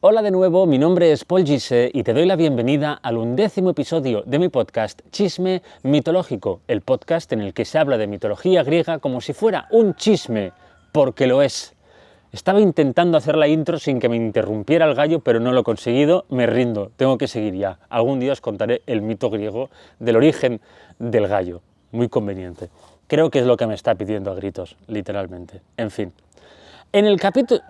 Hola de nuevo, mi nombre es Paul Gise y te doy la bienvenida al 11º episodio de mi podcast Chisme Mitológico, el podcast en el que se habla de mitología griega como si fuera un chisme, porque lo es. Estaba intentando hacer la intro sin que me interrumpiera el gallo, pero no lo he conseguido, me rindo, tengo que seguir ya. Algún día os contaré el mito griego del origen del gallo, muy conveniente. Creo que es lo que me está pidiendo a gritos, literalmente. En fin, en el capítulo...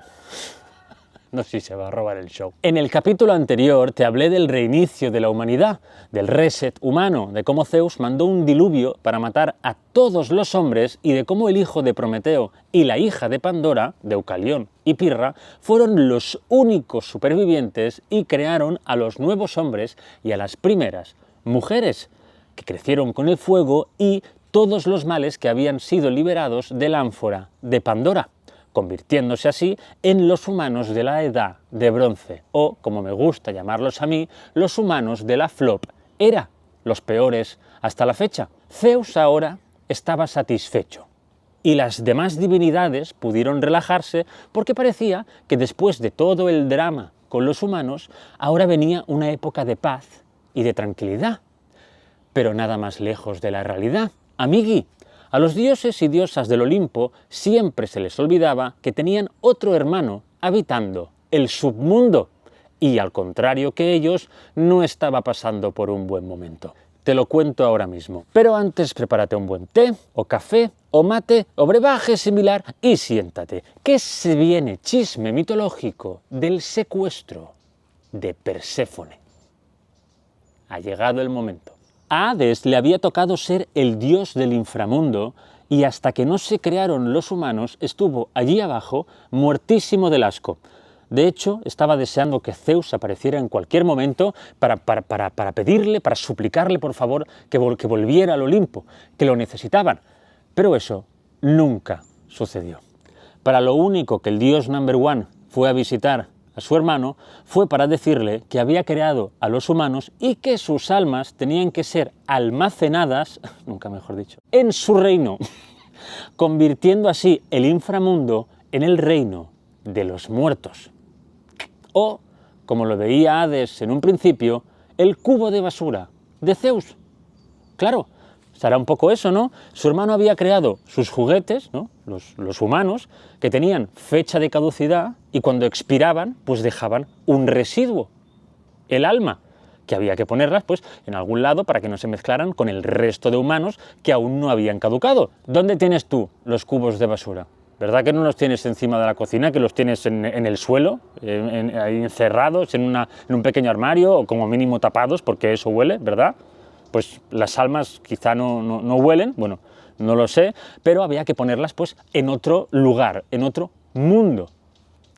No sé si se va a robar el show. En el capítulo anterior te hablé del reinicio de la humanidad, del reset humano, de cómo Zeus mandó un diluvio para matar a todos los hombres y de cómo el hijo de Prometeo y la hija de Pandora, Deucalión y Pirra, fueron los únicos supervivientes y crearon a los nuevos hombres y a las primeras mujeres, que crecieron con el fuego y todos los males que habían sido liberados de la ánfora de Pandora, convirtiéndose así en los humanos de la Edad de Bronce, o, como me gusta llamarlos a mí, los humanos de la Flop Era, los peores hasta la fecha. Zeus ahora estaba satisfecho, y las demás divinidades pudieron relajarse porque parecía que después de todo el drama con los humanos, ahora venía una época de paz y de tranquilidad. Pero nada más lejos de la realidad. Amigui, a los dioses y diosas del Olimpo siempre se les olvidaba que tenían otro hermano habitando el submundo y, al contrario que ellos, no estaba pasando por un buen momento. Te lo cuento ahora mismo. Pero antes prepárate un buen té, o café, o mate, o brebaje similar y siéntate, que se viene chisme mitológico del secuestro de Perséfone. Ha llegado el momento. A Hades le había tocado ser el dios del inframundo y hasta que no se crearon los humanos estuvo allí abajo muertísimo del asco. De hecho, estaba deseando que Zeus apareciera en cualquier momento para pedirle, para suplicarle por favor que volviera al Olimpo, que lo necesitaban. Pero eso nunca sucedió. Para lo único que el dios number one fue a visitar a su hermano fue para decirle que había creado a los humanos y que sus almas tenían que ser almacenadas, nunca mejor dicho, en su reino, convirtiendo así el inframundo en el reino de los muertos. O, como lo veía Hades en un principio, el cubo de basura de Zeus. Claro, será un poco eso, ¿no? Su hermano había creado sus juguetes, ¿no? Los humanos, que tenían fecha de caducidad y cuando expiraban, pues dejaban un residuo, el alma, que había que ponerlas pues en algún lado para que no se mezclaran con el resto de humanos que aún no habían caducado. ¿Dónde tienes tú los cubos de basura? ¿Verdad que no los tienes encima de la cocina, que los tienes en el suelo, ahí encerrados en un pequeño armario o como mínimo tapados porque eso huele, ¿verdad? Pues las almas quizá no huelen, bueno, no lo sé, pero había que ponerlas pues en otro lugar, en otro mundo.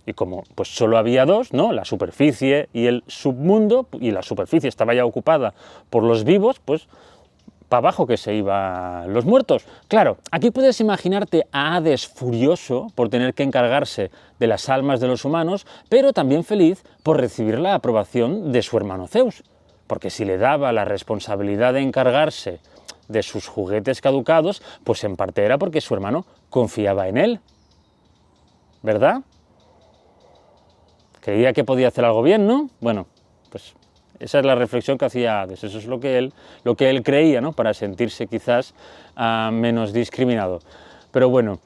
Y como pues solo había dos, ¿no? La superficie y el submundo, y la superficie estaba ya ocupada por los vivos, pues para abajo que se iban los muertos. Claro, aquí puedes imaginarte a Hades furioso por tener que encargarse de las almas de los humanos, pero también feliz por recibir la aprobación de su hermano Zeus. Porque si le daba la responsabilidad de encargarse de sus juguetes caducados, pues en parte era porque su hermano confiaba en él, ¿verdad? Creía que podía hacer algo bien, ¿no? Bueno, pues esa es la reflexión que hacía Hades, eso es lo que él creía, ¿no? Para sentirse quizás menos discriminado. Pero bueno,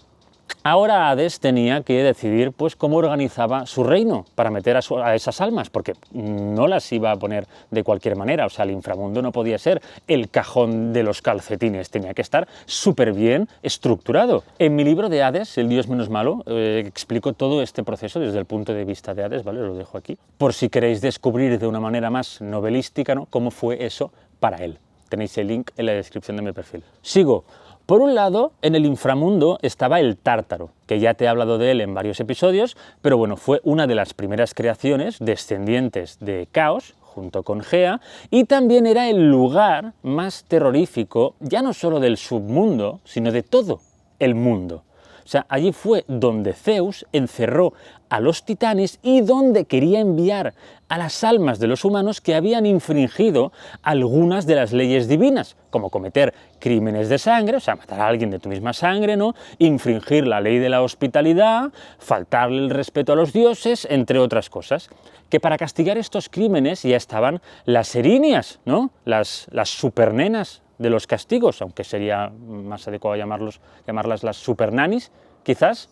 ahora Hades tenía que decidir pues, cómo organizaba su reino para meter a esas almas, porque no las iba a poner de cualquier manera, o sea, el inframundo no podía ser el cajón de los calcetines, tenía que estar súper bien estructurado. En mi libro de Hades, El dios menos malo, explico todo este proceso desde el punto de vista de Hades, ¿vale? Lo dejo aquí, por si queréis descubrir de una manera más novelística, ¿no? Cómo fue eso para él. Tenéis el link en la descripción de mi perfil. Sigo. Por un lado, en el inframundo estaba el Tártaro, que ya te he hablado de él en varios episodios, pero bueno, fue una de las primeras creaciones descendientes de Caos, junto con Gea, y también era el lugar más terrorífico, ya no solo del submundo, sino de todo el mundo. O sea, allí fue donde Zeus encerró a los titanes y donde quería enviar a las almas de los humanos que habían infringido algunas de las leyes divinas, como cometer crímenes de sangre, o sea, matar a alguien de tu misma sangre, ¿no? Infringir la ley de la hospitalidad, faltarle el respeto a los dioses, entre otras cosas. Que para castigar estos crímenes ya estaban las erinias, ¿no? Las supernenas de los castigos, aunque sería más adecuado llamarlas las supernanis, quizás.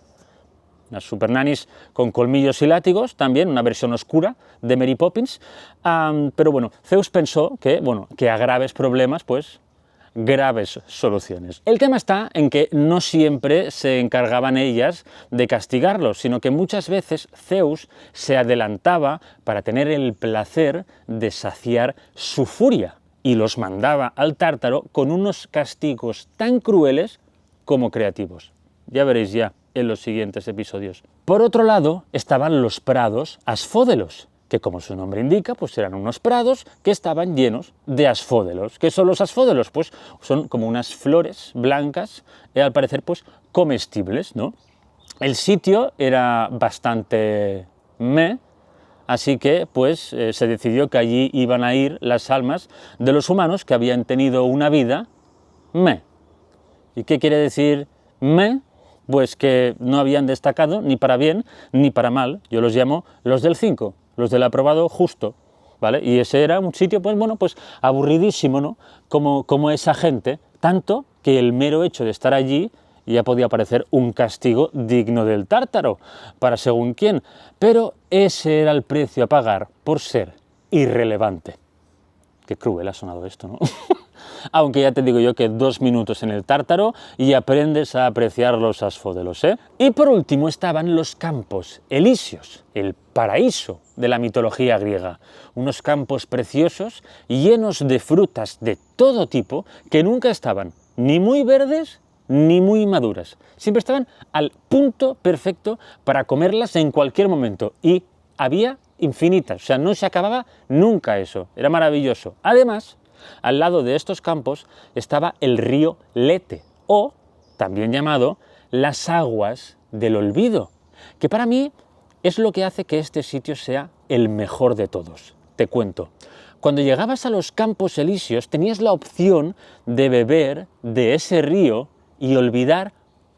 Las supernanis con colmillos y látigos, también una versión oscura de Mary Poppins. Pero bueno, Zeus pensó que a graves problemas, pues, graves soluciones. El tema está en que no siempre se encargaban ellas de castigarlos, sino que muchas veces Zeus se adelantaba para tener el placer de saciar su furia y los mandaba al Tártaro con unos castigos tan crueles como creativos. Ya veréis ya en los siguientes episodios. Por otro lado, estaban los prados asfódelos, que como su nombre indica, pues eran unos prados que estaban llenos de asfódelos. ¿Qué son los asfódelos? Pues son como unas flores blancas, al parecer pues comestibles, ¿no? El sitio era bastante así que pues se decidió que allí iban a ir las almas de los humanos que habían tenido una vida ¿Y qué quiere decir Pues que no habían destacado ni para bien ni para mal. Yo los llamo los del 5, los del aprobado justo, ¿vale? Y ese era un sitio, pues bueno, pues aburridísimo, ¿no? Como esa gente, tanto que el mero hecho de estar allí ya podía parecer un castigo digno del Tártaro, para según quién. Pero ese era el precio a pagar por ser irrelevante. Qué cruel ha sonado esto, ¿no? Aunque ya te digo yo que 2 minutos en el Tártaro y aprendes a apreciar los asfódelos, ¿eh? Y por último estaban los campos elíseos, el paraíso de la mitología griega. Unos campos preciosos llenos de frutas de todo tipo que nunca estaban ni muy verdes ni muy maduras. Siempre estaban al punto perfecto para comerlas en cualquier momento y había infinitas, o sea, no se acababa nunca eso, era maravilloso. Además, al lado de estos campos estaba el río Lete, o también llamado las aguas del olvido, que para mí es lo que hace que este sitio sea el mejor de todos. Te cuento. Cuando llegabas a los campos elíseos tenías la opción de beber de ese río y olvidar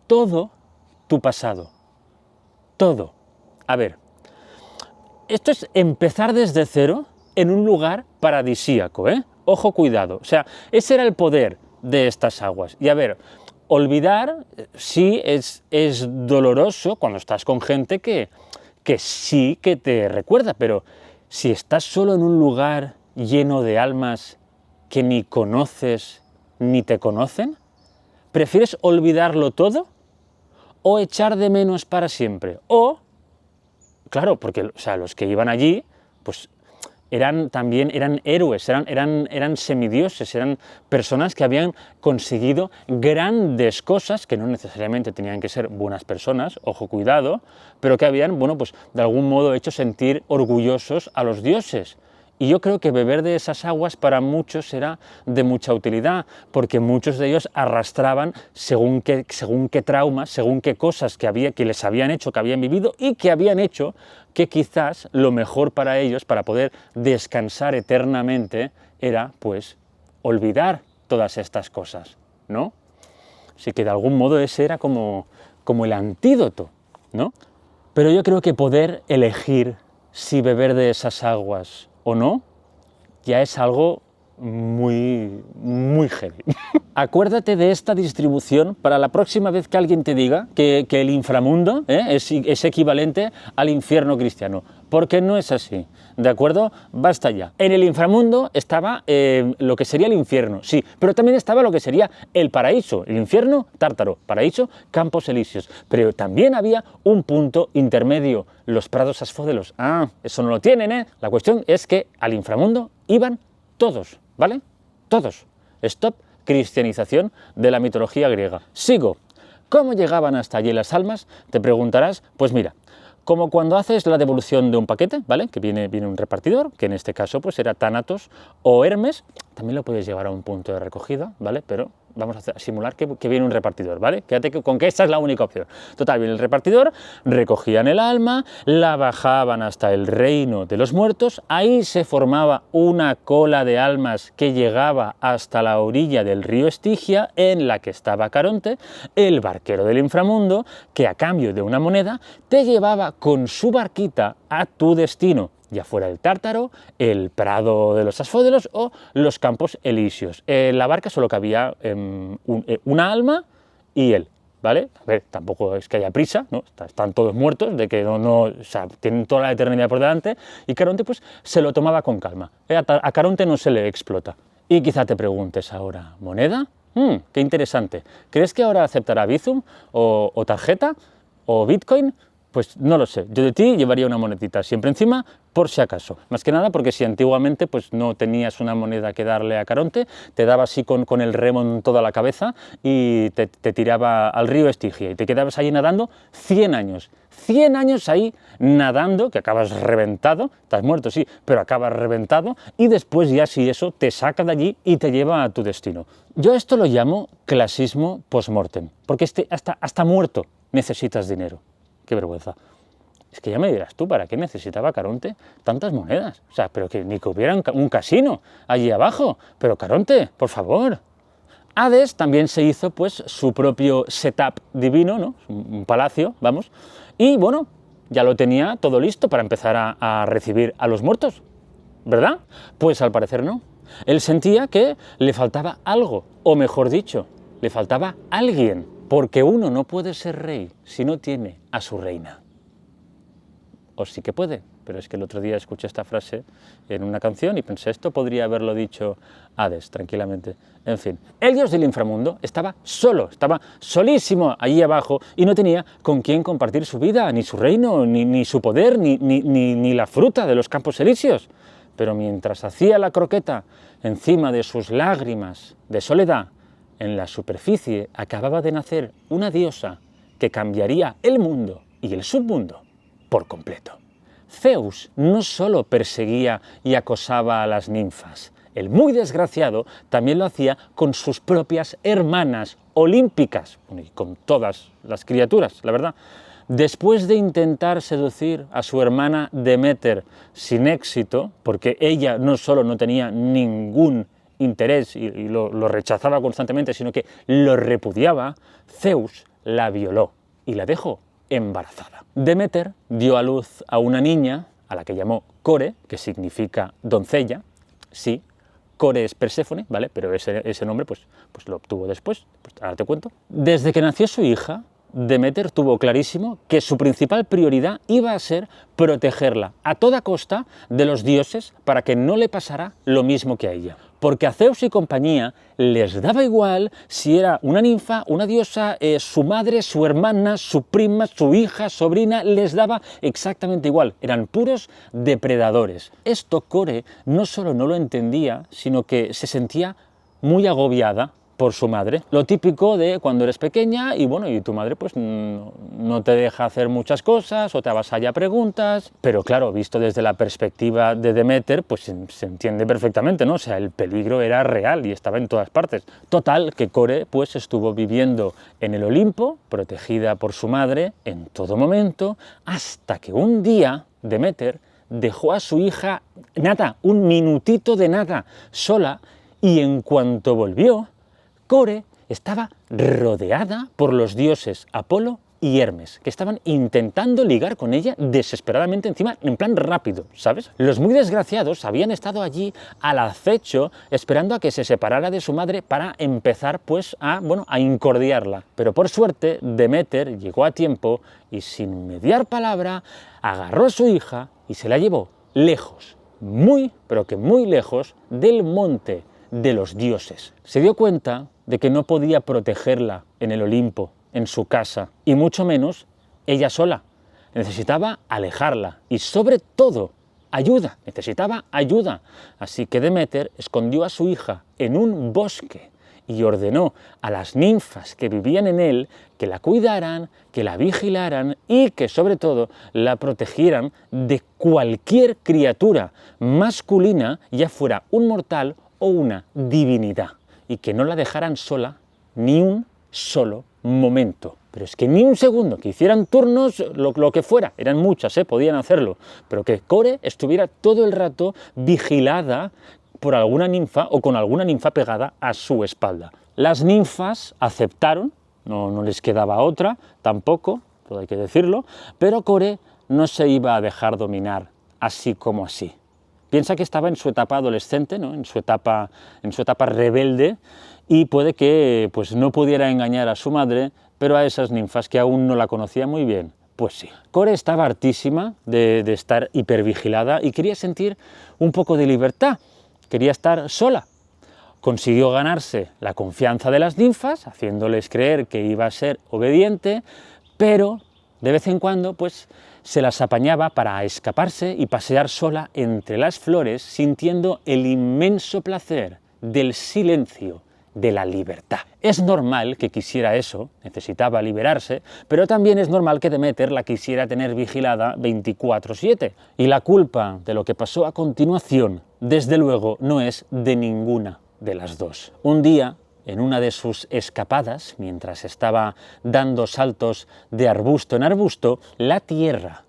todo tu pasado. Todo. A ver, esto es empezar desde cero en un lugar paradisíaco, ¿eh? Ojo, cuidado. O sea, ese era el poder de estas aguas. Y a ver, olvidar sí es doloroso cuando estás con gente que sí que te recuerda, pero si estás solo en un lugar lleno de almas que ni conoces ni te conocen, ¿prefieres olvidarlo todo o echar de menos para siempre? O, claro, porque o sea, los que iban allí, pues eran héroes, eran semidioses, eran personas que habían conseguido grandes cosas, que no necesariamente tenían que ser buenas personas, ojo, cuidado, pero que habían, bueno, pues de algún modo hecho sentir orgullosos a los dioses. Y yo creo que beber de esas aguas para muchos era de mucha utilidad, porque muchos de ellos arrastraban según qué traumas, según qué cosas que les habían hecho, que habían vivido y que habían hecho que quizás lo mejor para ellos, para poder descansar eternamente, era, pues, olvidar todas estas cosas, ¿no? Así que de algún modo ese era como el antídoto, ¿no? Pero yo creo que poder elegir si beber de esas aguas o no, ya es algo muy heavy. Acuérdate de esta distribución para la próxima vez que alguien te diga que el inframundo es equivalente al infierno cristiano, porque no es así, ¿de acuerdo? Basta ya. En el inframundo estaba lo que sería el infierno, sí, pero también estaba lo que sería el paraíso, el infierno, Tártaro, paraíso, campos elíseos, pero también había un punto intermedio, los prados asfódelos. Eso no lo tienen, ¿eh? La cuestión es que al inframundo iban todos, ¿vale? Todos. Stop cristianización de la mitología griega. Sigo. ¿Cómo llegaban hasta allí las almas? Te preguntarás. Pues mira, como cuando haces la devolución de un paquete, ¿vale? Que viene un repartidor, que en este caso pues era Tánatos o Hermes, también lo puedes llevar a un punto de recogida, ¿vale? Pero vamos a simular que viene un repartidor, ¿vale? Quédate con que esta es la única opción. Total, viene el repartidor, recogían el alma, la bajaban hasta el reino de los muertos, ahí se formaba una cola de almas que llegaba hasta la orilla del río Estigia, en la que estaba Caronte, el barquero del inframundo, que a cambio de una moneda te llevaba con su barquita a tu destino, ya fuera el Tártaro, el Prado de los Asfódelos o los Campos Elíseos. En la barca solo cabía una alma y él, ¿vale? A ver, tampoco es que haya prisa, ¿no? Están todos muertos, de que o sea, tienen toda la eternidad por delante, y Caronte pues se lo tomaba con calma. A Caronte no se le explota. Y quizá te preguntes ahora, ¿moneda? Qué interesante. ¿Crees que ahora aceptará Bizum o tarjeta o Bitcoin? Pues no lo sé, yo de ti llevaría una monedita siempre encima, por si acaso. Más que nada porque si antiguamente pues no tenías una moneda que darle a Caronte, te daba así con el remo en toda la cabeza y te tiraba al río Estigia y te quedabas ahí nadando 100 años. 100 años ahí nadando, que acabas reventado, estás muerto sí, pero acabas reventado, y después ya si eso te saca de allí y te lleva a tu destino. Yo esto lo llamo clasismo post-mortem, porque hasta muerto necesitas dinero. Qué vergüenza. Es que ya me dirás tú, ¿para qué necesitaba Caronte tantas monedas? O sea, pero que ni que hubiera un casino allí abajo. Pero Caronte, por favor. Hades también se hizo pues su propio setup divino, ¿no? Un palacio, vamos. Y bueno, ya lo tenía todo listo para empezar a recibir a los muertos, ¿verdad? Pues al parecer no. Él sentía que le faltaba algo, o mejor dicho, le faltaba alguien. Porque uno no puede ser rey si no tiene a su reina. O sí que puede, pero es que el otro día escuché esta frase en una canción y pensé, esto podría haberlo dicho Hades tranquilamente. En fin, el dios del inframundo estaba solo, estaba solísimo allí abajo y no tenía con quién compartir su vida, ni su reino, ni su poder, ni la fruta de los campos elíseos. Pero mientras hacía la croqueta encima de sus lágrimas de soledad, en la superficie acababa de nacer una diosa que cambiaría el mundo y el submundo por completo. Zeus no solo perseguía y acosaba a las ninfas, el muy desgraciado también lo hacía con sus propias hermanas olímpicas, y con todas las criaturas, la verdad. Después de intentar seducir a su hermana Deméter sin éxito, porque ella no solo no tenía ningún interés y lo rechazaba constantemente, sino que lo repudiaba, Zeus la violó y la dejó embarazada. Deméter dio a luz a una niña a la que llamó Core, que significa doncella. Sí, Core es Perséfone, ¿vale? Pero ese nombre pues lo obtuvo después, pues ahora te cuento. Desde que nació su hija, Deméter tuvo clarísimo que su principal prioridad iba a ser protegerla a toda costa de los dioses para que no le pasara lo mismo que a ella. Porque a Zeus y compañía les daba igual si era una ninfa, una diosa, su madre, su hermana, su prima, su hija, sobrina, les daba exactamente igual. Eran puros depredadores. Esto Core no solo no lo entendía, sino que se sentía muy agobiada por su madre. Lo típico de cuando eres pequeña y bueno, y tu madre pues no te deja hacer muchas cosas o te avasalla preguntas, pero claro, visto desde la perspectiva de Deméter, pues se entiende perfectamente, ¿no? O sea, el peligro era real y estaba en todas partes. Total, que Core pues estuvo viviendo en el Olimpo, protegida por su madre en todo momento, hasta que un día Deméter dejó a su hija, nada, un minutito de nada, sola, y en cuanto volvió, Core estaba rodeada por los dioses Apolo y Hermes, que estaban intentando ligar con ella desesperadamente, encima en plan rápido, ¿sabes? Los muy desgraciados habían estado allí al acecho, esperando a que se separara de su madre para empezar pues a incordiarla. Pero por suerte Deméter llegó a tiempo y sin mediar palabra agarró a su hija y se la llevó lejos, muy, pero que muy lejos del monte de los dioses. Se dio cuenta de que no podía protegerla en el Olimpo, en su casa, y mucho menos ella sola. Necesitaba alejarla y sobre todo ayuda, necesitaba ayuda. Así que Deméter escondió a su hija en un bosque y ordenó a las ninfas que vivían en él que la cuidaran, que la vigilaran y que sobre todo la protegieran de cualquier criatura masculina, ya fuera un mortal o una divinidad, y que no la dejaran sola ni un solo momento. Pero es que ni un segundo, que hicieran turnos, lo que fuera, eran muchas, podían hacerlo, pero que Core estuviera todo el rato vigilada por alguna ninfa o con alguna ninfa pegada a su espalda. Las ninfas aceptaron, no les quedaba otra, tampoco, todo hay que decirlo, pero Core no se iba a dejar dominar así como así. Piensa que estaba en su etapa adolescente, ¿no? en su etapa rebelde, y puede que pues, no pudiera engañar a su madre, pero a esas ninfas que aún no la conocía muy bien, pues sí. Core estaba hartísima de estar hipervigilada y quería sentir un poco de libertad, quería estar sola. Consiguió ganarse la confianza de las ninfas, haciéndoles creer que iba a ser obediente, pero de vez en cuando pues, se las apañaba para escaparse y pasear sola entre las flores, sintiendo el inmenso placer del silencio, de la libertad. Es normal que quisiera eso, necesitaba liberarse, pero también es normal que Deméter la quisiera tener vigilada 24/7. Y la culpa de lo que pasó a continuación, desde luego, no es de ninguna de las dos. Un día, en una de sus escapadas, mientras estaba dando saltos de arbusto en arbusto, la tierra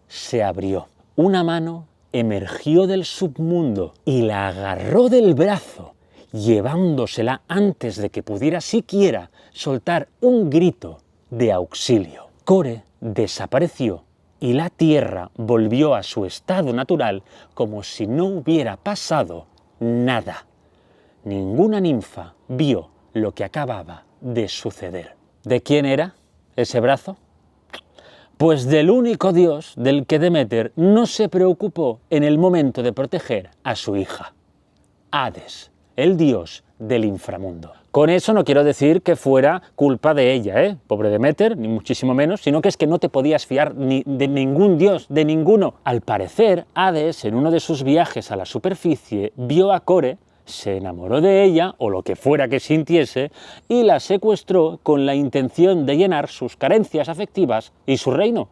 se abrió. Una mano emergió del submundo y la agarró del brazo, llevándosela antes de que pudiera siquiera soltar un grito de auxilio. Core desapareció y la tierra volvió a su estado natural como si no hubiera pasado nada. Ninguna ninfa vio lo que acababa de suceder. ¿De quién era ese brazo? Pues del único dios del que Deméter no se preocupó en el momento de proteger a su hija, Hades, el dios del inframundo. Con eso no quiero decir que fuera culpa de ella, pobre Deméter, ni muchísimo menos, sino que es que no te podías fiar ni de ningún dios, de ninguno. Al parecer, Hades, en uno de sus viajes a la superficie, vio a Core, se enamoró de ella, o lo que fuera que sintiese, y la secuestró con la intención de llenar sus carencias afectivas y su reino.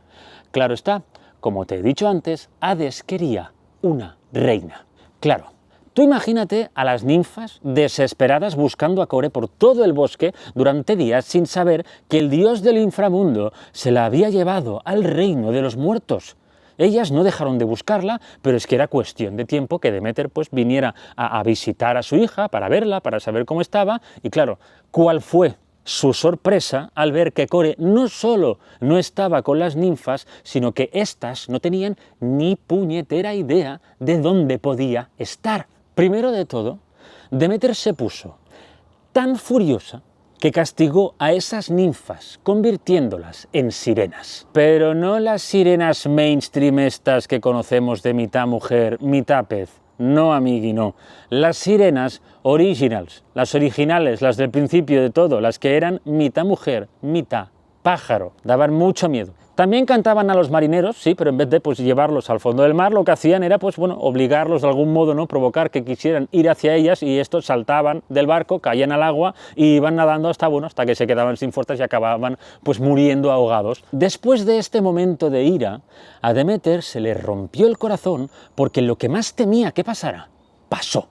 Claro está, como te he dicho antes, Hades quería una reina. Claro, tú imagínate a las ninfas desesperadas buscando a Core por todo el bosque durante días sin saber que el dios del inframundo se la había llevado al reino de los muertos. Ellas no dejaron de buscarla, pero es que era cuestión de tiempo que Deméter pues, viniera a visitar a su hija para verla, para saber cómo estaba, y claro, ¿cuál fue su sorpresa al ver que Core no solo no estaba con las ninfas, sino que éstas no tenían ni puñetera idea de dónde podía estar? Primero de todo, Deméter se puso tan furiosa que castigó a esas ninfas, convirtiéndolas en sirenas. Pero no las sirenas mainstream estas que conocemos de mitad mujer, mitad pez. No, amigui, no. Las sirenas originals, las originales, las del principio de todo, las que eran mitad mujer, mitad pájaro. Daban mucho miedo. También cantaban a los marineros, sí, pero en vez de pues, llevarlos al fondo del mar, lo que hacían era pues, bueno, obligarlos de algún modo, ¿no? Provocar que quisieran ir hacia ellas, y estos saltaban del barco, caían al agua y iban nadando hasta que se quedaban sin fuerzas y acababan pues, muriendo ahogados. Después de este momento de ira, a Deméter se le rompió el corazón porque lo que más temía que pasara, pasó.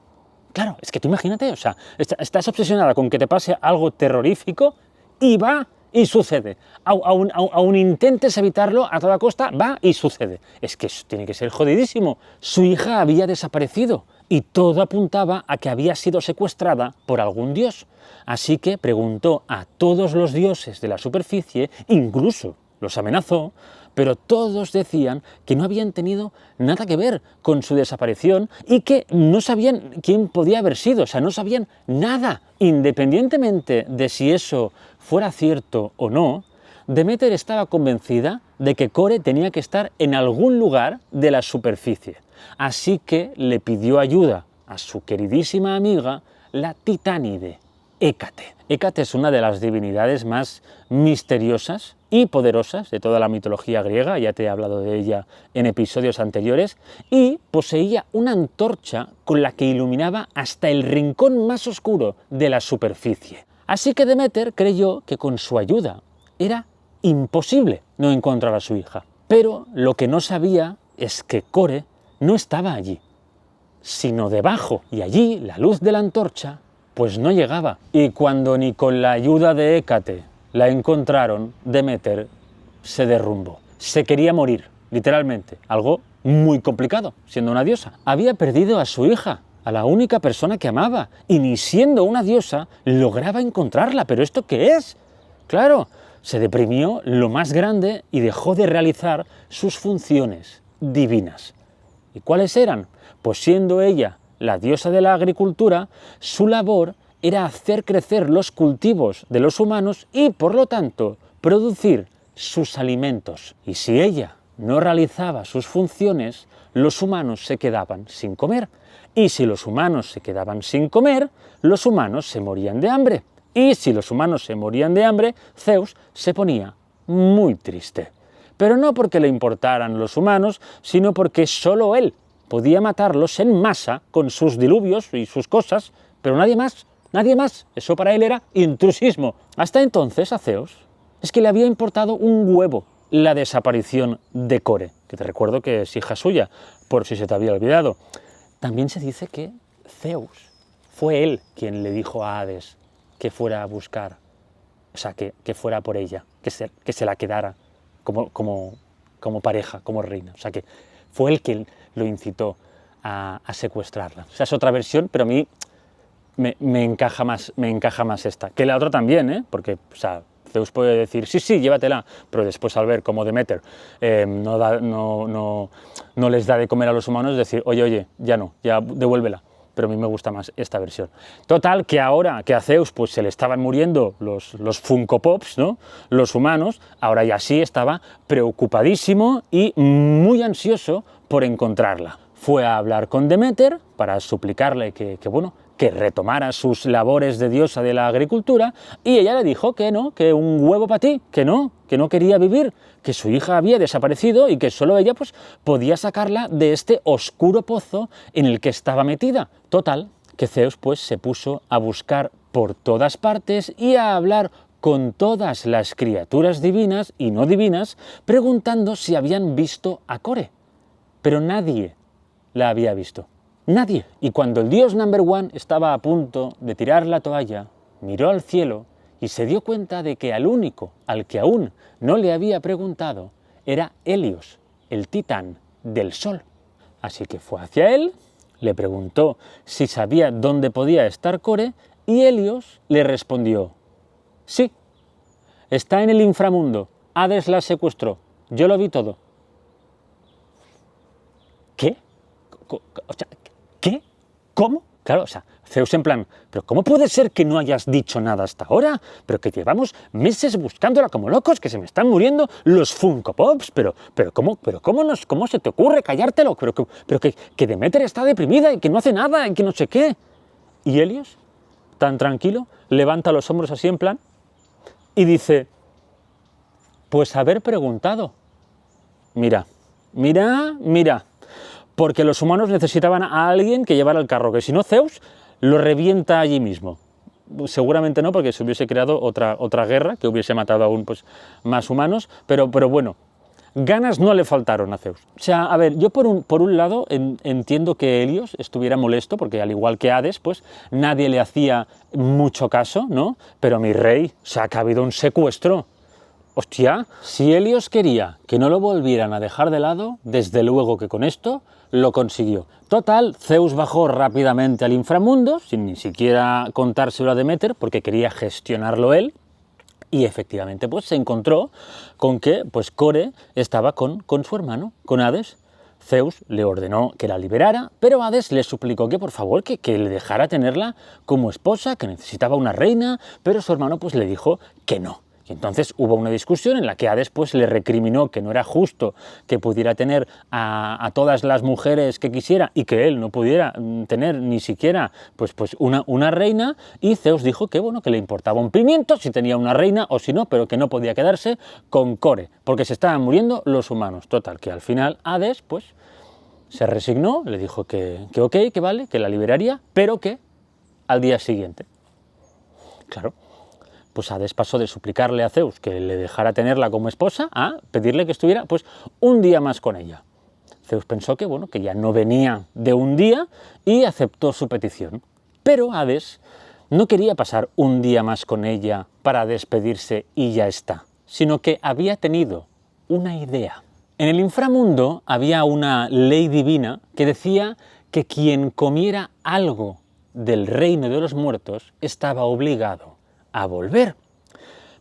Claro, es que tú imagínate, o sea, estás obsesionada con que te pase algo terrorífico y va y sucede. Aún intentes evitarlo a toda costa, va y sucede. Es que eso tiene que ser jodidísimo. Su hija había desaparecido y todo apuntaba a que había sido secuestrada por algún dios. Así que preguntó a todos los dioses de la superficie, incluso los amenazó, pero todos decían que no habían tenido nada que ver con su desaparición y que no sabían quién podía haber sido, o sea, no sabían nada. Independientemente de si eso fuera cierto o no, Deméter estaba convencida de que Core tenía que estar en algún lugar de la superficie, así que le pidió ayuda a su queridísima amiga, la titánide Hécate. Hécate es una de las divinidades más misteriosas y poderosas de toda la mitología griega, ya te he hablado de ella en episodios anteriores, y poseía una antorcha con la que iluminaba hasta el rincón más oscuro de la superficie. Así que Deméter creyó que con su ayuda era imposible no encontrar a su hija. Pero lo que no sabía es que Core no estaba allí. sino debajo, y allí la luz de la antorcha pues no llegaba. Y cuando ni con la ayuda de Hécate la encontraron, Deméter se derrumbó. Se quería morir, literalmente, algo muy complicado, siendo una diosa. Había perdido a su hija, a la única persona que amaba, y ni siendo una diosa lograba encontrarla. ¿Pero esto qué es? Claro, se deprimió lo más grande y dejó de realizar sus funciones divinas. ¿Y cuáles eran? Pues siendo ella la diosa de la agricultura, su labor era hacer crecer los cultivos de los humanos y, por lo tanto, producir sus alimentos. Y si ella no realizaba sus funciones, los humanos se quedaban sin comer. Y si los humanos se quedaban sin comer, los humanos se morían de hambre. Y si los humanos se morían de hambre, Zeus se ponía muy triste. Pero no porque le importaran los humanos, sino porque solo él podía matarlos en masa con sus diluvios y sus cosas, pero nadie más, nadie más. Eso para él era intrusismo. Hasta entonces a Zeus es que le había importado un huevo la desaparición de Core, que te recuerdo que es hija suya, por si se te había olvidado. También se dice que Zeus fue él quien le dijo a Hades que fuera a buscar, o sea, que fuera por ella, que se la quedara como pareja, como reina. O sea, que fue él quien lo incitó a secuestrarla. O sea, es otra versión, pero a mí me encaja más esta. Que la otra también, porque, o sea, Zeus puede decir, sí, llévatela, pero después al ver cómo Deméter no les da de comer a los humanos, decir, oye, ya devuélvela. Pero a mí me gusta más esta versión. Total, que ahora que a Zeus pues, se le estaban muriendo los Funko Pops, ¿no? Los humanos, ahora ya sí estaba preocupadísimo y muy ansioso por encontrarla. Fue a hablar con Deméter para suplicarle que retomara sus labores de diosa de la agricultura, y ella le dijo que no, que un huevo para ti, que no quería vivir, que su hija había desaparecido y que solo ella pues, podía sacarla de este oscuro pozo en el que estaba metida. Total, que Zeus pues, se puso a buscar por todas partes y a hablar con todas las criaturas divinas y no divinas, preguntando si habían visto a Core. Pero nadie la había visto. Nadie. Y cuando el dios number one estaba a punto de tirar la toalla, miró al cielo y se dio cuenta de que al único al que aún no le había preguntado era Helios, el titán del sol. Así que fue hacia él, le preguntó si sabía dónde podía estar Core y Helios le respondió, sí, está en el inframundo, Hades la secuestró, yo lo vi todo. ¿Qué? O sea, ¿qué? ¿Cómo? Claro, o sea, Zeus en plan, pero ¿cómo puede ser que no hayas dicho nada hasta ahora? Pero que llevamos meses buscándola como locos, que se me están muriendo los Funko Pops, pero ¿cómo se te ocurre callártelo? Pero que Deméter está deprimida y que no hace nada y que no sé qué. Y Helios, tan tranquilo, levanta los hombros así en plan y dice, pues haber preguntado. Mira, porque los humanos necesitaban a alguien que llevara el carro, que si no Zeus lo revienta allí mismo. Seguramente no, porque se hubiese creado otra guerra que hubiese matado aún pues, más humanos, pero bueno, ganas no le faltaron a Zeus. O sea, a ver, yo por un lado entiendo que Helios estuviera molesto, porque al igual que Hades, pues nadie le hacía mucho caso, ¿no? Pero mi rey, o sea, que ha habido un secuestro. Hostia, si Helios quería que no lo volvieran a dejar de lado, desde luego que con esto lo consiguió. Total, Zeus bajó rápidamente al inframundo, sin ni siquiera contárselo a Deméter, porque quería gestionarlo él, y efectivamente pues se encontró con que pues, Core estaba con su hermano, con Hades. Zeus le ordenó que la liberara, pero Hades le suplicó que por favor que le dejara tenerla como esposa, que necesitaba una reina, pero su hermano pues le dijo que no. Y entonces hubo una discusión en la que Hades pues, le recriminó que no era justo que pudiera tener a todas las mujeres que quisiera y que él no pudiera tener ni siquiera pues una reina, y Zeus dijo que, bueno, que le importaba un pimiento si tenía una reina o si no, pero que no podía quedarse con Core, porque se estaban muriendo los humanos. Total, que al final Hades pues, se resignó, le dijo que ok, que vale, que la liberaría, pero que al día siguiente. Claro. Pues Hades pasó de suplicarle a Zeus que le dejara tenerla como esposa a pedirle que estuviera pues un día más con ella. Zeus pensó que, bueno, que ya no venía de un día y aceptó su petición. Pero Hades no quería pasar un día más con ella para despedirse y ya está, sino que había tenido una idea. En el inframundo había una ley divina que decía que quien comiera algo del reino de los muertos estaba obligado a volver.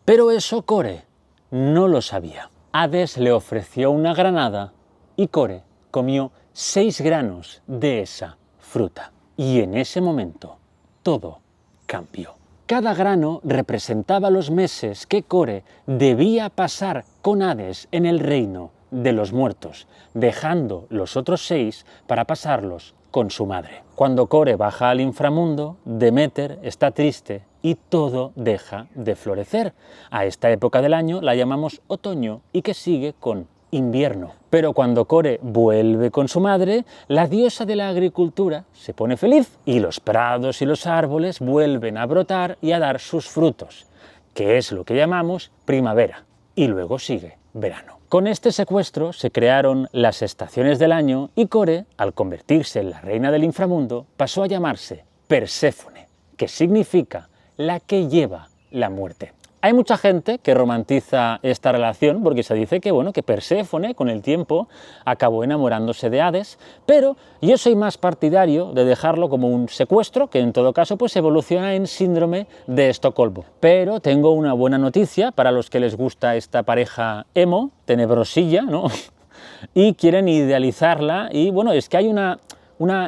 Pero eso Core no lo sabía. Hades le ofreció una granada y Core comió 6 granos de esa fruta. Y en ese momento todo cambió. Cada grano representaba los meses que Core debía pasar con Hades en el reino de los muertos, dejando los otros 6 para pasarlos con su madre. Cuando Core baja al inframundo, Deméter está triste y todo deja de florecer. A esta época del año la llamamos otoño y que sigue con invierno. Pero cuando Core vuelve con su madre, la diosa de la agricultura se pone feliz y los prados y los árboles vuelven a brotar y a dar sus frutos, que es lo que llamamos primavera, y luego sigue verano. Con este secuestro se crearon las estaciones del año y Core, al convertirse en la reina del inframundo, pasó a llamarse Perséfone, que significa la que lleva la muerte. Hay mucha gente que romantiza esta relación porque se dice que, bueno, que Perséfone con el tiempo acabó enamorándose de Hades, pero yo soy más partidario de dejarlo como un secuestro que en todo caso pues evoluciona en síndrome de Estocolmo. Pero tengo una buena noticia para los que les gusta esta pareja emo, tenebrosilla, ¿no? Y quieren idealizarla y bueno, es que hay una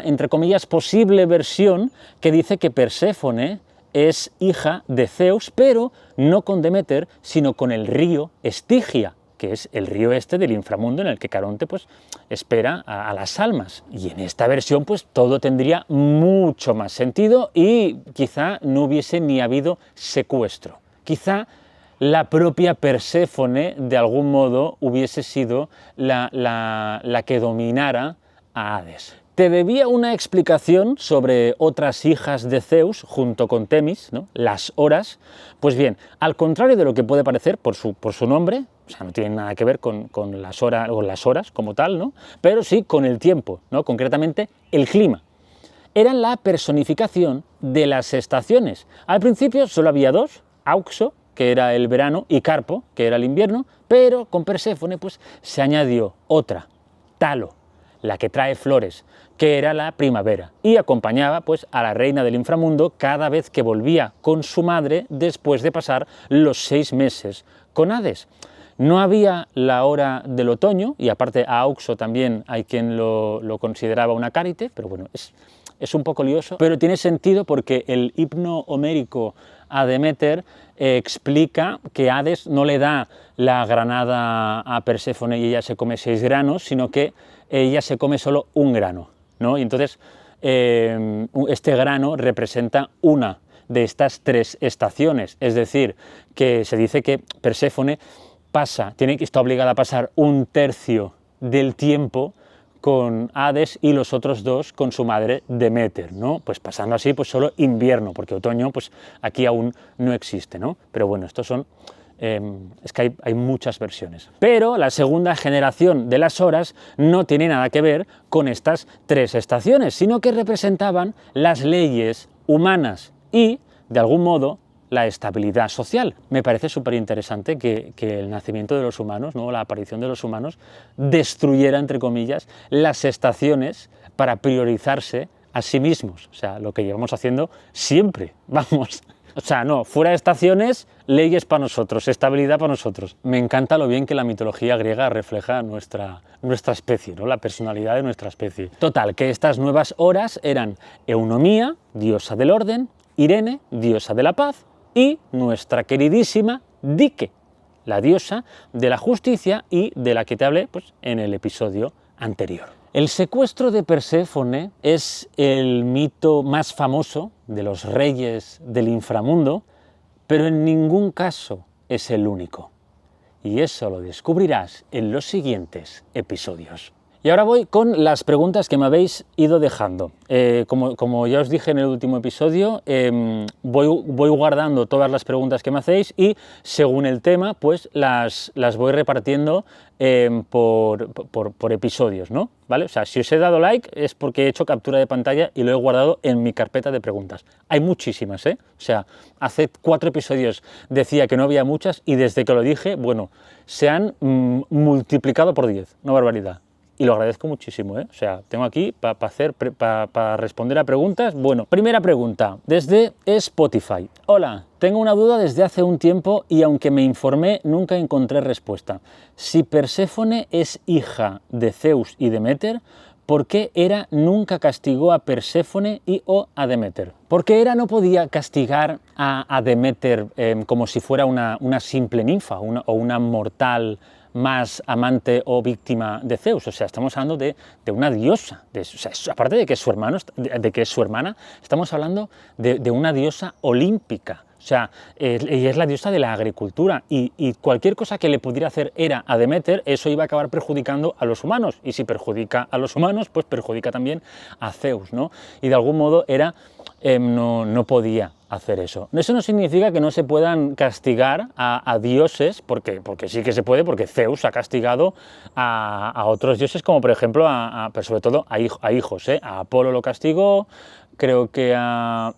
entre comillas posible versión que dice que Perséfone es hija de Zeus, pero no con Deméter, sino con el río Estigia, que es el río este del inframundo en el que Caronte pues, espera a las almas. Y en esta versión pues, todo tendría mucho más sentido y quizá no hubiese ni habido secuestro. Quizá la propia Perséfone, de algún modo, hubiese sido la que dominara a Hades. Te debía una explicación sobre otras hijas de Zeus junto con Temis, ¿no? Las Horas. Pues bien, al contrario de lo que puede parecer por su nombre, o sea, no tienen nada que ver con las horas como tal, ¿no? Pero sí con el tiempo, ¿no? Concretamente el clima. Eran la personificación de las estaciones. Al principio solo había 2, Auxo, que era el verano, y Carpo, que era el invierno, pero con Perséfone pues, se añadió otra, Talo, la que trae flores, que era la primavera, y acompañaba pues, a la reina del inframundo cada vez que volvía con su madre después de pasar los 6 meses con Hades. No había la hora del otoño, y aparte a Auxo también hay quien lo consideraba una cárite, pero bueno, es un poco lioso, pero tiene sentido porque el himno homérico a Deméter explica que Hades no le da la granada a Perséfone y ella se come 6 granos, sino que ella se come solo un grano, ¿no? Y entonces este grano representa una de estas 3 estaciones, es decir, que se dice que Perséfone está obligada a pasar 1/3 del tiempo con Hades y los otros 2 con su madre Deméter, ¿no? Pues pasando así pues solo invierno, porque otoño pues aquí aún no existe, ¿no? Pero bueno, estos son es que hay muchas versiones. Pero la segunda generación de las horas no tiene nada que ver con estas 3 estaciones, sino que representaban las leyes humanas y, de algún modo, la estabilidad social. Me parece súper interesante que el nacimiento de los humanos, ¿no? La aparición de los humanos, destruyera, entre comillas, las estaciones para priorizarse a sí mismos. O sea, lo que llevamos haciendo siempre, vamos. O sea, no, fuera de estaciones, leyes para nosotros, estabilidad para nosotros. Me encanta lo bien que la mitología griega refleja nuestra especie, ¿no? La personalidad de nuestra especie. Total, que estas nuevas horas eran Eunomía, diosa del orden, Irene, diosa de la paz, y nuestra queridísima Dike, la diosa de la justicia y de la que te hablé pues, en el episodio anterior. El secuestro de Perséfone es el mito más famoso de los reyes del inframundo, pero en ningún caso es el único. Y eso lo descubrirás en los siguientes episodios. Y ahora voy con las preguntas que me habéis ido dejando. Como ya os dije en el último episodio, voy guardando todas las preguntas que me hacéis y según el tema, pues las voy repartiendo por episodios, ¿no? ¿Vale? O sea, si os he dado like es porque he hecho captura de pantalla y lo he guardado en mi carpeta de preguntas. Hay muchísimas, ¿eh? O sea, hace 4 episodios decía que no había muchas y desde que lo dije, bueno, se han multiplicado por 10, una barbaridad. Y lo agradezco muchísimo, ¿eh? O sea, tengo aquí para responder a preguntas. Bueno, primera pregunta, desde Spotify. Hola, tengo una duda desde hace un tiempo y aunque me informé, nunca encontré respuesta. Si Perséfone es hija de Zeus y Deméter, ¿por qué Hera nunca castigó a Perséfone y o a Deméter? ¿Por qué Hera no podía castigar a Deméter como si fuera una simple ninfa o una mortal más amante o víctima de Zeus? O sea, estamos hablando de una diosa, o sea, aparte de que es su hermano, de que es su hermana, estamos hablando de una diosa olímpica. O sea, ella es la diosa de la agricultura y cualquier cosa que le pudiera hacer Hera a Deméter, eso iba a acabar perjudicando a los humanos. Y si perjudica a los humanos, pues perjudica también a Zeus, ¿no? Y de algún modo Hera no podía hacer eso. Eso no significa que no se puedan castigar a dioses, porque sí que se puede, porque Zeus ha castigado a otros dioses, como por ejemplo, pero sobre todo a hijos, ¿eh? A Apolo lo castigó, creo que a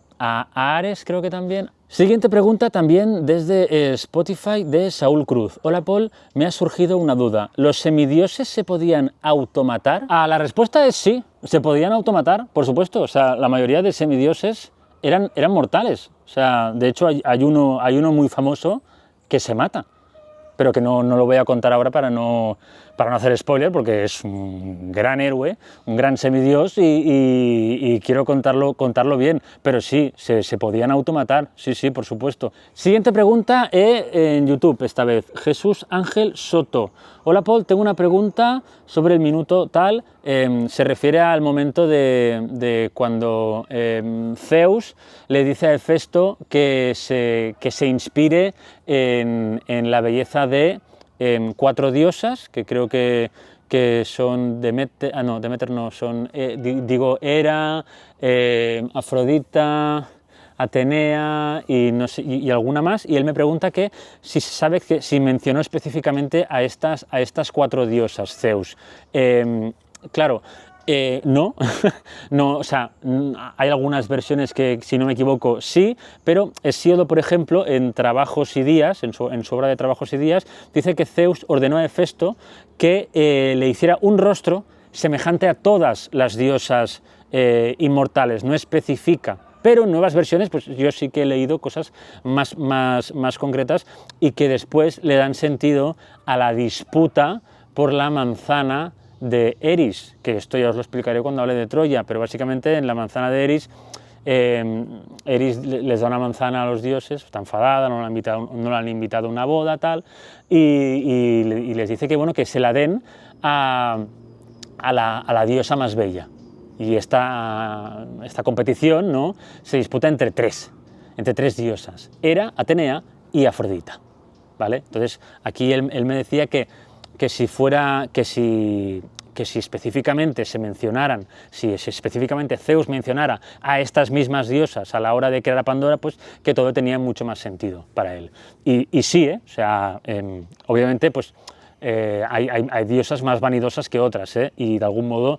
Ares, creo que también. Siguiente pregunta también desde Spotify de Saúl Cruz. Hola Paul, me ha surgido una duda. ¿Los semidioses se podían automatar? La respuesta es sí, se podían automatar, por supuesto. O sea, la mayoría de semidioses eran mortales. O sea, de hecho hay uno muy famoso que se mata, pero que no lo voy a contar ahora para no hacer spoiler, porque es un gran héroe, un gran semidios y quiero contarlo bien, pero sí, se podían automatar, sí, por supuesto. Siguiente pregunta en YouTube, esta vez, Jesús Ángel Soto. Hola Paul, tengo una pregunta sobre el minuto tal, se refiere al momento de cuando Zeus le dice a Hefesto que se inspire en la belleza de 4 diosas, que creo que son Deméter, Deméter no, son, digo, Hera, Afrodita, Atenea y, no sé, y alguna más, y él me pregunta que si sabe que si mencionó específicamente a estas 4 diosas, Zeus. Claro, no, no, o sea, hay algunas versiones que, si no me equivoco, sí, pero Hesíodo, por ejemplo, en Trabajos y Días, en su obra de Trabajos y Días, dice que Zeus ordenó a Hefesto que le hiciera un rostro semejante a todas las diosas inmortales, no especifica. Pero en nuevas versiones, pues yo sí que he leído cosas más concretas y que después le dan sentido a la disputa por la manzana de Eris, que esto ya os lo explicaré cuando hable de Troya, pero básicamente en la manzana de Eris, Eris les da una manzana a los dioses, está enfadada, no la han invitado a una boda, tal, y les dice que, bueno, que se la den a la diosa más bella. Y esta competición, ¿no?, se disputa entre tres diosas, Hera, Atenea y Afrodita, ¿vale? Entonces, aquí él me decía que si específicamente se mencionaran, si específicamente Zeus mencionara a estas mismas diosas a la hora de crear a Pandora, pues que todo tenía mucho más sentido para él. Y sí, o sea, obviamente, pues hay diosas más vanidosas que otras, y de algún modo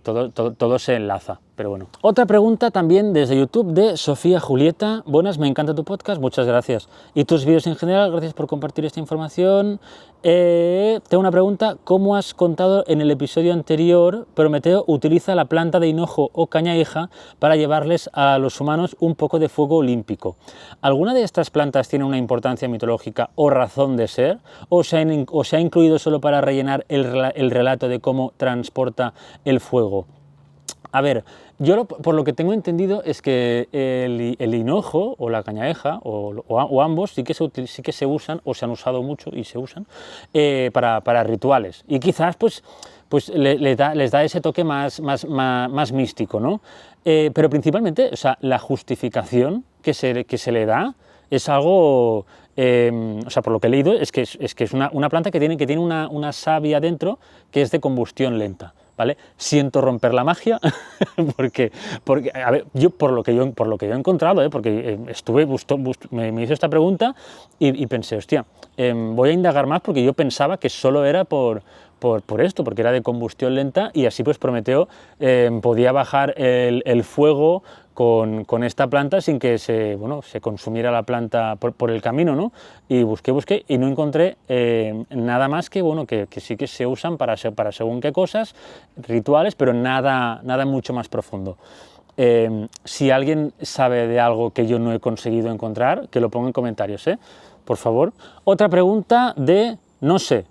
todo se enlaza. Pero bueno. Otra pregunta también desde YouTube de Sofía Julieta. Buenas, me encanta tu podcast, muchas gracias. Y tus vídeos en general, gracias por compartir esta información. Tengo una pregunta, ¿cómo has contado en el episodio anterior, Prometeo utiliza la planta de hinojo o cañaheja para llevarles a los humanos un poco de fuego olímpico? ¿Alguna de estas plantas tiene una importancia mitológica o razón de ser? ¿O se ha incluido solo para rellenar el relato de cómo transporta el fuego? A ver, yo por lo que tengo entendido es que el hinojo o la cañaheja o ambos sí que se usan o se han usado mucho y se usan para rituales y quizás pues les da ese toque más místico, ¿no? Pero principalmente, o sea, la justificación que se le da es algo o sea, por lo que he leído, es que es una planta que tiene una savia dentro que es de combustión lenta, ¿vale? Siento romper la magia, porque a ver, yo por lo que yo he encontrado, porque me hizo esta pregunta y pensé, hostia, voy a indagar más porque yo pensaba que solo era por esto, porque era de combustión lenta y así pues Prometeo podía bajar el fuego con esta planta sin que se consumiera la planta por el camino, ¿no? Y busqué y no encontré nada más que, que sí que se usan para según qué cosas, rituales, pero nada mucho más profundo. Si alguien sabe de algo que yo no he conseguido encontrar, que lo ponga en comentarios, por favor. Otra pregunta de no sé,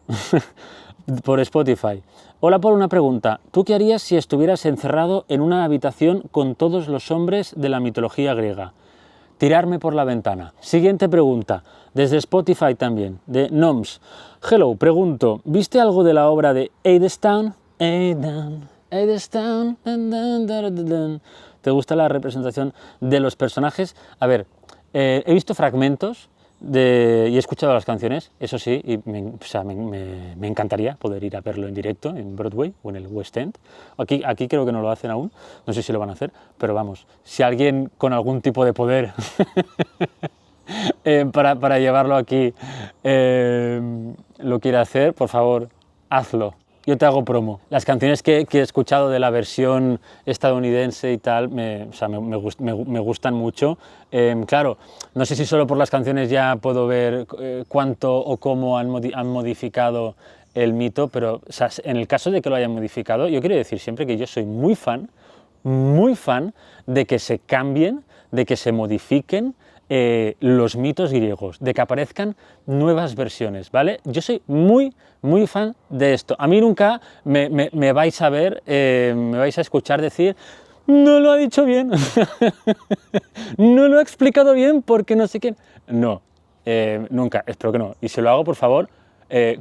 por Spotify. Hola, por una pregunta. ¿Tú qué harías si estuvieras encerrado en una habitación con todos los hombres de la mitología griega? Tirarme por la ventana. Siguiente pregunta, desde Spotify también, de Noms. Hello, pregunto, ¿viste algo de la obra de Eidestan? Eidestan. ¿Te gusta la representación de los personajes? A ver, he visto fragmentos y he escuchado las canciones, eso sí, y me encantaría poder ir a verlo en directo en Broadway o en el West End. Aquí creo que no lo hacen aún, no sé si lo van a hacer, pero vamos, si alguien con algún tipo de poder para llevarlo aquí lo quiere hacer, por favor, hazlo. Yo te hago promo. Las canciones que he escuchado de la versión estadounidense y tal, me gustan mucho. Claro, no sé si solo por las canciones ya puedo ver cuánto o cómo han modificado el mito, pero o sea, en el caso de que lo hayan modificado, yo quiero decir siempre que yo soy muy fan de que se cambien, de que se modifiquen los mitos griegos, de que aparezcan nuevas versiones, ¿vale? Yo soy muy fan de esto. A mí nunca me vais a ver, me vais a escuchar decir no lo ha dicho bien, no lo ha explicado bien porque no sé quién. No, nunca, espero que no. Y si lo hago, por favor,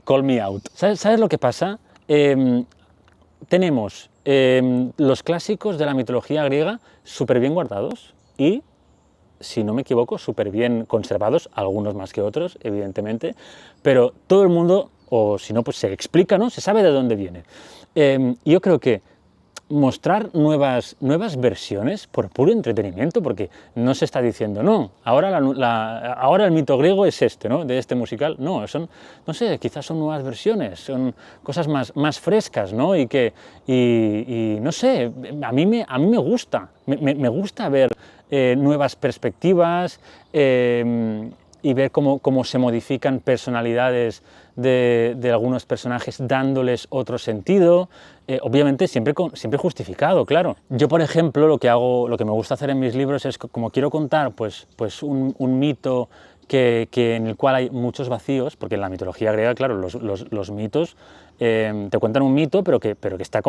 call me out. ¿Sabes lo que pasa? Tenemos los clásicos de la mitología griega súper bien guardados y, si no me equivoco, súper bien conservados, algunos más que otros, evidentemente, pero todo el mundo, o si no, pues se explica, ¿no? Se sabe de dónde viene. Yo creo que mostrar nuevas versiones por puro entretenimiento, porque no se está diciendo, no, ahora el mito griego es este, ¿no? De este musical, no, no sé, quizás son nuevas versiones, son cosas más frescas, ¿no? Y no sé, a mí me gusta, me gusta ver nuevas perspectivas y ver cómo se modifican personalidades de algunos personajes dándoles otro sentido, obviamente siempre justificado, claro. Yo, por ejemplo, lo que me gusta hacer en mis libros es, como quiero contar pues un mito en el cual hay muchos vacíos, porque en la mitología griega, claro, los mitos te cuentan un mito, pero que está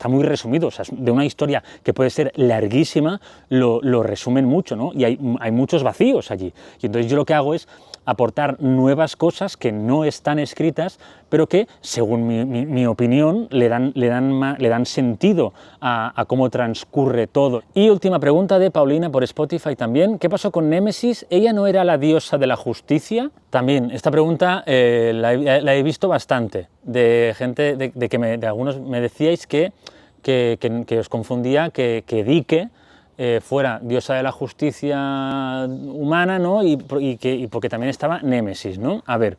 muy resumido, o sea, de una historia que puede ser larguísima, lo resumen mucho, ¿no? Y hay muchos vacíos allí. Y entonces yo lo que hago es aportar nuevas cosas que no están escritas, pero que, según mi opinión, le dan sentido a cómo transcurre todo. Y última pregunta de Paulina por Spotify también. ¿Qué pasó con Némesis? ¿Ella no era la diosa de la justicia? También, esta pregunta la he visto bastante, de gente, de algunos me decíais que os confundía que Dike fuera diosa de la justicia humana, ¿no? y porque también estaba Némesis, ¿no? A ver,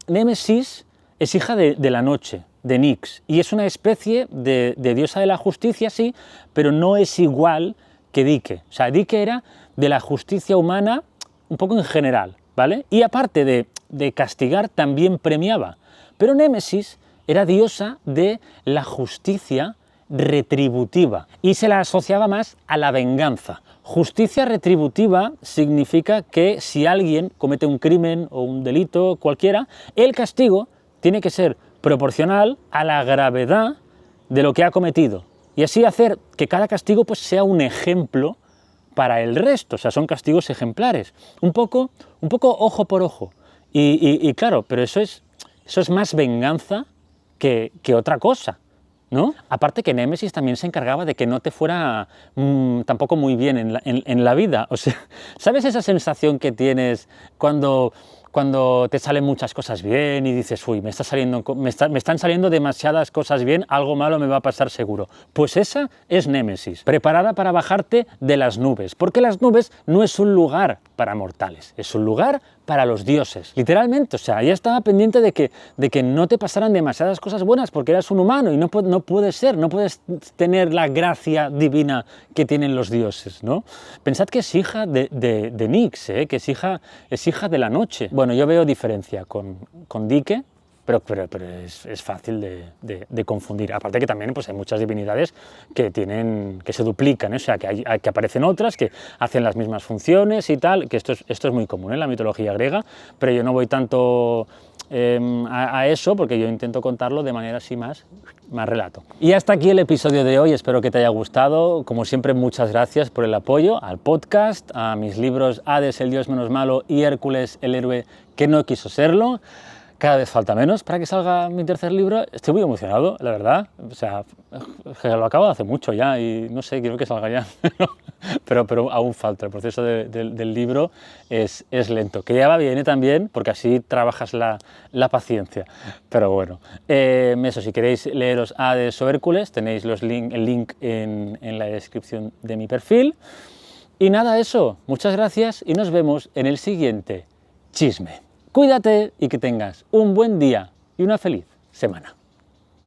Némesis es hija de la noche, de Nix, y es una especie de diosa de la justicia, sí, pero no es igual que Dike. O sea, Dike era de la justicia humana un poco en general, ¿vale? Y aparte de castigar, también premiaba. Pero Némesis era diosa de la justicia retributiva y se la asociaba más a la venganza. Justicia retributiva significa que si alguien comete un crimen o un delito cualquiera, el castigo tiene que ser proporcional a la gravedad de lo que ha cometido y así hacer que cada castigo pues sea un ejemplo para el resto, o sea, son castigos ejemplares, un poco ojo por ojo. Y claro, pero eso es más venganza que otra cosa. ¿no? Aparte que Némesis también se encargaba de que no te fuera tampoco muy bien en la vida. O sea, ¿sabes esa sensación que tienes cuando te salen muchas cosas bien y dices, uy, me están saliendo demasiadas cosas bien, algo malo me va a pasar seguro? Pues esa es Némesis, preparada para bajarte de las nubes, porque las nubes no es un lugar para mortales, es un lugar para los dioses, literalmente. O sea, ella estaba pendiente de que no te pasaran demasiadas cosas buenas porque eras un humano y no puedes tener la gracia divina que tienen los dioses, ¿no? Pensad que es hija de Nyx, que es hija de la noche. Bueno, yo veo diferencia con Dike, pero es fácil de confundir. Aparte que también pues, hay muchas divinidades que se duplican, ¿eh? O sea, que aparecen otras, que hacen las mismas funciones y tal, que esto es muy común en la mitología griega, pero yo no voy tanto a eso, porque yo intento contarlo de manera así más relato. Y hasta aquí el episodio de hoy, espero que te haya gustado. Como siempre, muchas gracias por el apoyo al podcast, a mis libros Hades, el dios menos malo, y Hércules, el héroe que no quiso serlo. Cada vez falta menos para que salga mi tercer libro. Estoy muy emocionado, la verdad. O sea, lo acabo de hace mucho ya y no sé, quiero que salga ya. pero aún falta. El proceso del libro es lento. Que ya va bien también, porque así trabajas la paciencia. Pero bueno, eso, si queréis leeros Hades o Hércules, tenéis el link en la descripción de mi perfil. Y nada, eso. Muchas gracias y nos vemos en el siguiente chisme. Cuídate y que tengas un buen día y una feliz semana.